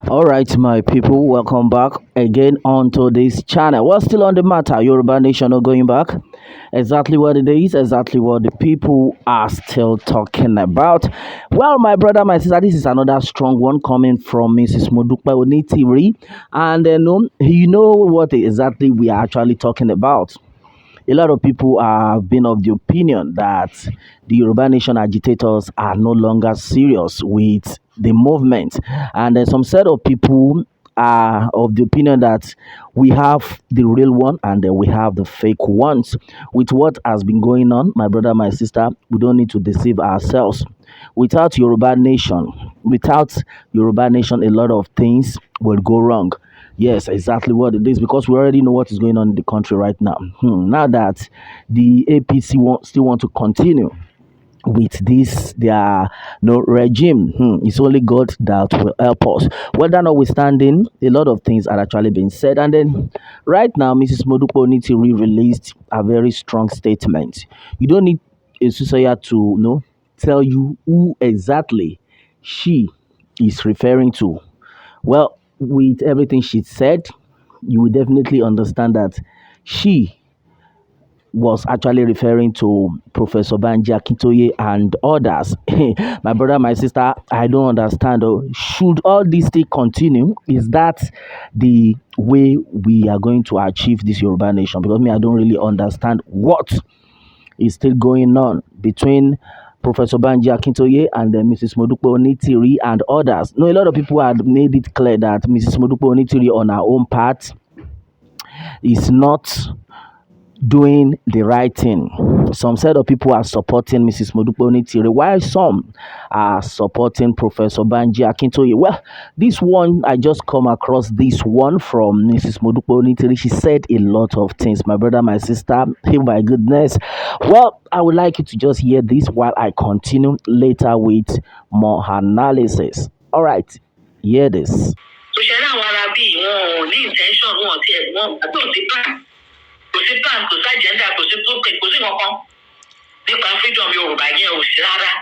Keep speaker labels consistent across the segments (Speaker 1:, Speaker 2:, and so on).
Speaker 1: All right, my people, welcome back again onto this channel. We're still on the matter, Yoruba Nation not going back. Exactly what it is, exactly what the people are still talking about. Well, my brother, my sister, this is another strong one coming from Mrs. Modupe Onitiri. And you know what exactly we are actually talking about. A lot of people have been of the opinion that the Yoruba Nation agitators are no longer serious with the movement. And some set of people are of the opinion that we have the real one and then we have the fake ones. With what has been going on, my brother, my sister, we don't need to deceive ourselves. Without Yoruba Nation, a lot of things will go wrong. Yes, exactly what it is because we already know what is going on in the country right now. Now that the APC still want to continue with this their regime, it's only God that will help us. Well, that notwithstanding, a lot of things are actually being said, and then right now, Mrs. Modupe Onitiri released a very strong statement. You don't need a Susaya to tell you who exactly she is referring to. Well, with everything she said, you will definitely understand that she was actually referring to Professor Banji Akintoye and others. My brother, my sister, I don't understand. Should all this still continue? Is that the way we are going to achieve this Yoruba nation? Because me, I don't really understand what is still going on between Professor Banji Akintoye and Mrs. Modupe Onitiri and others. No, a lot of people had made it clear that Mrs. Modupe Onitiri on her own part is not doing the right thing. Some set of people are supporting Mrs. Modupe Onitiri, while some are supporting Professor Banji Akintoye. Well, this one, I just come across this one from Mrs. Modupe Onitiri. She said a lot of things, my brother, my sister. Hey, my goodness. Well, I would like you to just hear this while I continue later with more analysis. All right, hear this.
Speaker 2: Kò sí plan, kò sí agenda, kò sí blueprint, kò sí nǹkan nípa freedom Yorùbá yẹn ò sí rárá.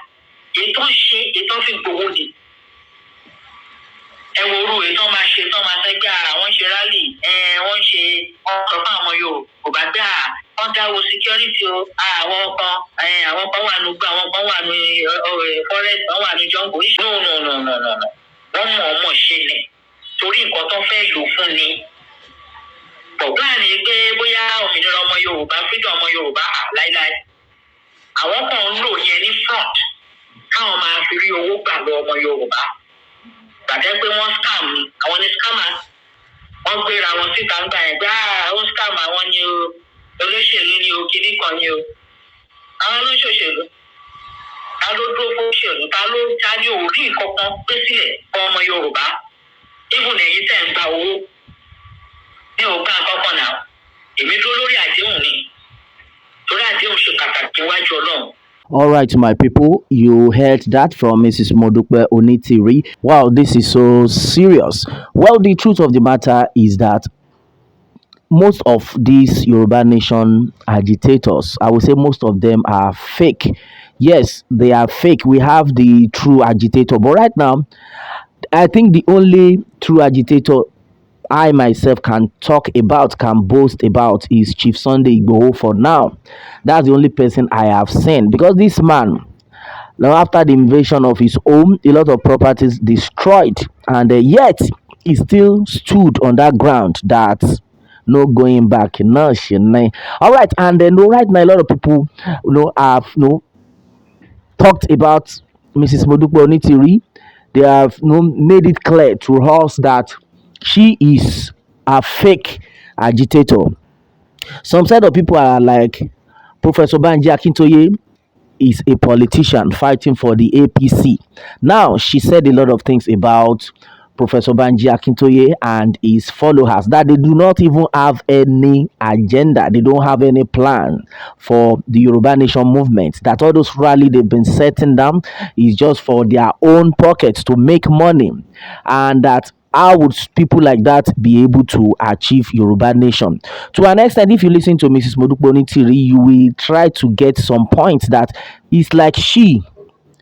Speaker 2: Ètò ń ṣe, ètò fi gbowó ni. Ẹ wo orú ètò máa ṣe, ètò máa fẹ́ gbà, wọ́n ṣe rally, wọ́n ṣe ọkọ̀ fún àwọn Yorùbá gbà, wọ́n dáwọ́ security o, àwọn kan wà nù gbà, àwọn kan wà nù forest, wọ́n wà nù jungle. No. Wọ́n mọ̀ ṣe lẹ̀ torí nǹkan tó fẹ́ lò fún ni. Plan ni pé bóyá òmìnira ọmọ Yorùbá freedom ọmọ Yorùbá láíláí àwọn kan ń lò yẹn ní front káwọn máa fi rí owó gbà lọ ọmọ Yorùbá gbàtẹ́ pé wọ́n scam ni àwọn ní scammers wọ́n gbéra wọn síta ń gbà yẹn gbá ó scam àwọn ni o olóṣèlú ni o kìíní kan ni o àwọn olóṣèlú ta ló dúró fún òṣèlú ta ní òrí nǹkan kan gbé sílẹ̀ fún ọmọ Yorùbá even ẹ̀yin tẹ̀ ń gba owó.
Speaker 1: All right, my people, you heard that from Mrs. Modupe Onitiri. Wow, this is so serious. Well, the truth of the matter is that most of these Yoruba Nation agitators, I would say most of them are fake. Yes, they are fake. We have the true agitator. But right now, I think the only true agitator I myself can boast about is Chief Sunday Igboho for now. That's the only person I have seen because this man, now after the invasion of his home, a lot of properties destroyed, and yet he still stood on that ground that no going back. No, all right, and then right now a lot of people have talked about Mrs. Modupe Onitiri. They have made it clear to us that she is a fake agitator. Some set of people are like, Professor Banji Akintoye is a politician fighting for the APC. Now, she said a lot of things about Professor Banji Akintoye and his followers, that they do not even have any agenda. They don't have any plan for the Yoruba Nation movement. That all those rally they've been setting down is just for their own pockets to make money. And that how would people like that be able to achieve Yoruba nation? To an extent, if you listen to Mrs. Modupe Onitiri, you will try to get some points that it's like she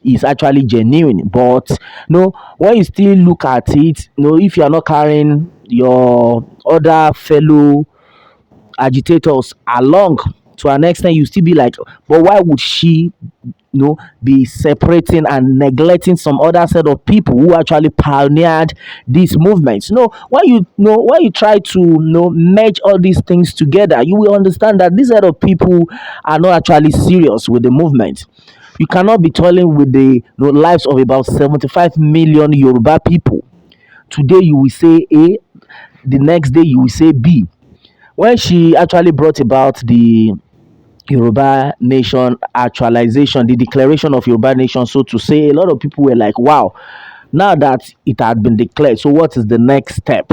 Speaker 1: is actually genuine. But when you still look at it, if you are not carrying your other fellow agitators along, to an extent you still be like, but why would she be separating and neglecting some other set of people who actually pioneered these movements? When you try to merge all these things together, you will understand that this set of people are not actually serious with the movement. You cannot be toiling with the lives of about 75 million Yoruba people. Today you will say A, the next day you will say B. When she actually brought about the Yoruba nation actualization, the declaration of Yoruba nation, so to say, a lot of people were like, wow, now that it had been declared, so what is the next step?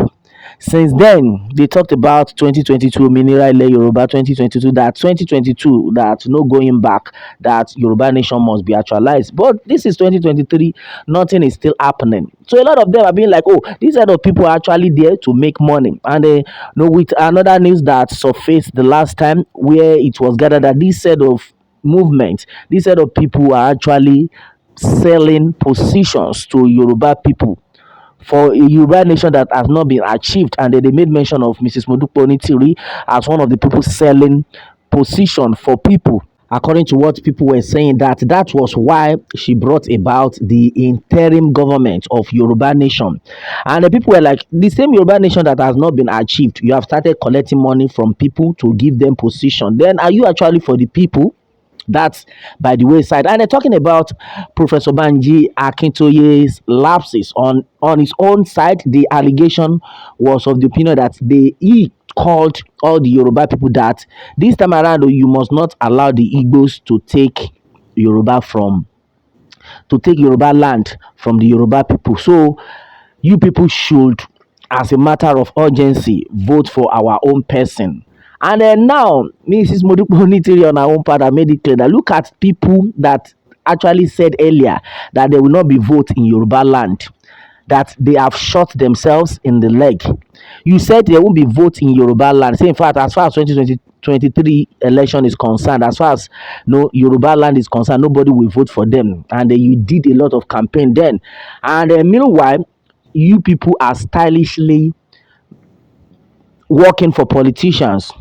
Speaker 1: Since then, they talked about 2022, Minira Ile Yoruba 2022, that 2022, that no going back, that Yoruba nation must be actualized. But this is 2023, nothing is still happening. So a lot of them are being like, oh, these set of people are actually there to make money. And with another news that surfaced the last time, where it was gathered that this set of movement, this set of people are actually selling positions to Yoruba people for a Yoruba nation that has not been achieved. And then they made mention of Mrs. Modupe Onitiri as one of the people selling position for people. According to what people were saying, that was why she brought about the interim government of Yoruba nation. And the people were like, the same Yoruba nation that has not been achieved, you have started collecting money from people to give them position. Then are you actually for the people? That's by the wayside. And they're talking about Professor Banji Akintoye's lapses on his own side. The allegation was of the opinion that he called all the Yoruba people that this time around you must not allow the Igbos Yoruba from to take Yoruba land from the Yoruba people. So you people should, as a matter of urgency, vote for our own person. And then now, Mrs. Modupe Onitiri on her own part have made it clear that look at people that actually said earlier that they will not be vote in Yoruba land, that they have shot themselves in the leg. You said there won't be vote in Yoruba land. Say, in fact, as far as 2023 election is concerned, as far as no Yoruba land is concerned, nobody will vote for them. And you did a lot of campaign then. And meanwhile, you people are stylishly working for politicians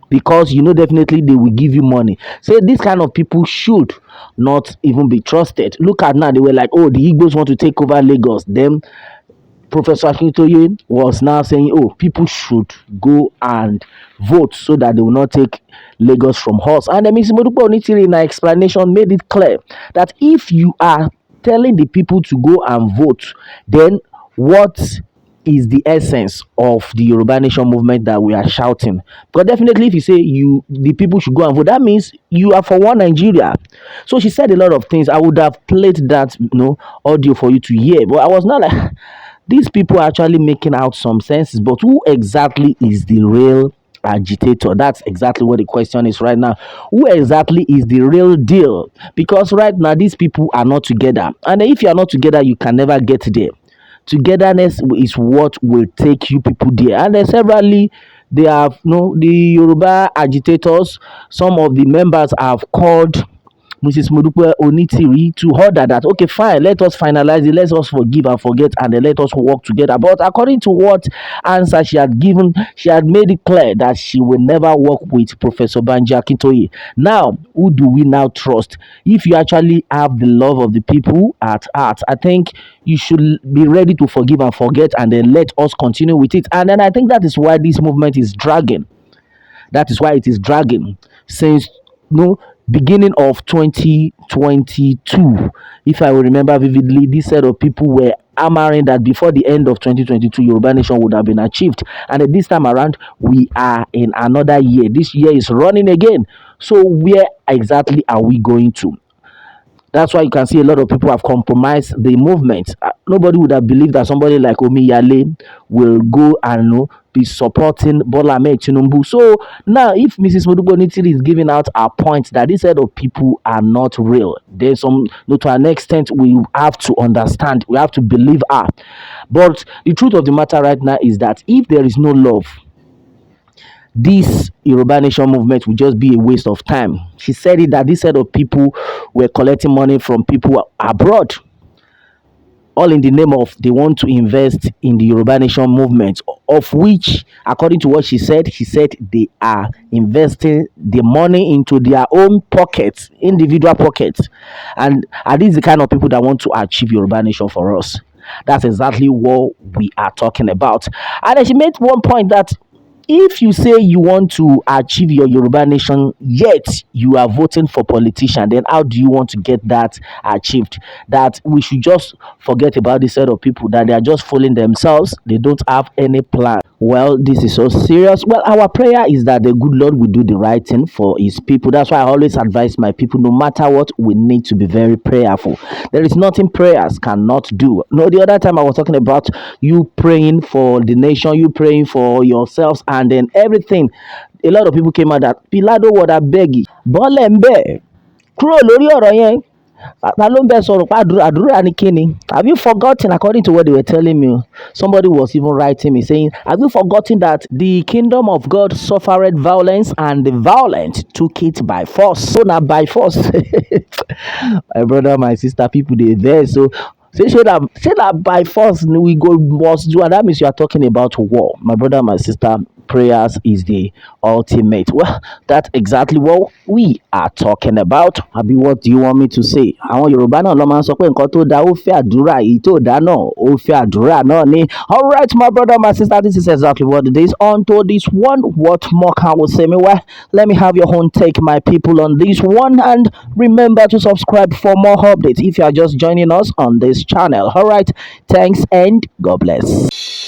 Speaker 1: because definitely they will give you money. So this kind of people should not even be trusted. Look at now, they were like, oh, the Igbos want to take over Lagos. Then Professor Akintoye was now saying, oh, people should go and vote so that they will not take Lagos from us. And then Mr. Modupe Onitiri in her explanation made it clear that if you are telling the people to go and vote, then what is the essence of the Yoruba Nation movement that we are shouting? Because definitely, if you say the people should go and vote, that means you are for one Nigeria. So she said a lot of things. I would have played that audio for you to hear, but I was not like these people are actually making out some senses. But who exactly is the real agitator? That's exactly what the question is right now. Who exactly is the real deal? Because right now these people are not together, and if you are not together, you can never get there. Togetherness is what will take you people there. And then severally, they have the Yoruba agitators. Some of the members have called Mrs. Modupe Onitiri to order that, okay, fine, let us finalize it, let us forgive and forget, and then let us work together. But according to what answer she had given, she had made it clear that she will never work with Professor Banji Akintoye. Now, who do we now trust? If you actually have the love of the people at heart, I think you should be ready to forgive and forget, and then let us continue with it. And then I think that is why this movement is dragging. That is why it is dragging since beginning of 2022. If I will remember vividly, this set of people were hammering that before the end of 2022, Yoruba Nation would have been achieved. And this time around, we are in another year. This year is running again. So where exactly are we going to? That's why you can see a lot of people have compromised the movement. Nobody would have believed that somebody like Omiyale will go and be supporting Bola Ahmed Tinubu. So now, if Mrs. Modupe Onitiri is giving out our point that this set of people are not real, there's some, no, to an extent, we have to understand, we have to believe her. But the truth of the matter right now is that if there is no love, this Yoruba Nation movement will just be a waste of time. She said it that this set of people were collecting money from people abroad, all in the name of they want to invest in the Yoruba Nation movement, of which, according to what she said they are investing the money into their own pockets, individual pockets. And are these the kind of people that want to achieve Yoruba Nation for us? That's exactly what we are talking about. And then she made one point that if you say you want to achieve your Yoruba nation, yet you are voting for politician, then how do you want to get that achieved? That we should just forget about this set of people, that they are just fooling themselves. They don't have any plan. Well, this is so serious. Well, our prayer is that the good Lord will do the right thing for his people. That's why I always advise my people, no matter what, we need to be very prayerful. There is nothing prayers cannot do. No, the other time I was talking about you praying for the nation, you praying for yourselves, and then everything. A lot of people came out that Pilado would have begged. Bolembe, kúrò lórí ọ̀rọ̀ yẹn. Ta ló ń bẹ sọ̀rọ̀ pé àdúrà ni kíni? Have you forgotten, according to what they were telling me? Somebody was even writing me saying, have you forgotten that the kingdom of God suffered violence and the violent took it by force? So now by force. My brother, my sister, people, they there. So say that by force we go must do, and that means you are talking about war. My brother, my sister, prayers is the ultimate. Well, that's exactly what we are talking about. Abi, what do you want me to say? Àwọn Yorùbá náà ló máa ń sọ pé nǹkan tó dáa ó fẹ́ àdúrà, èyí tó dáa náà ó fẹ́ àdúrà náà ni. All right, my brother, my sister, this is exactly what it is. On to this one, what more can we say? Me, well, let me have your own take, my people, on this one, and remember to subscribe for more updates if you are just joining us on this channel. All right, thanks and God bless.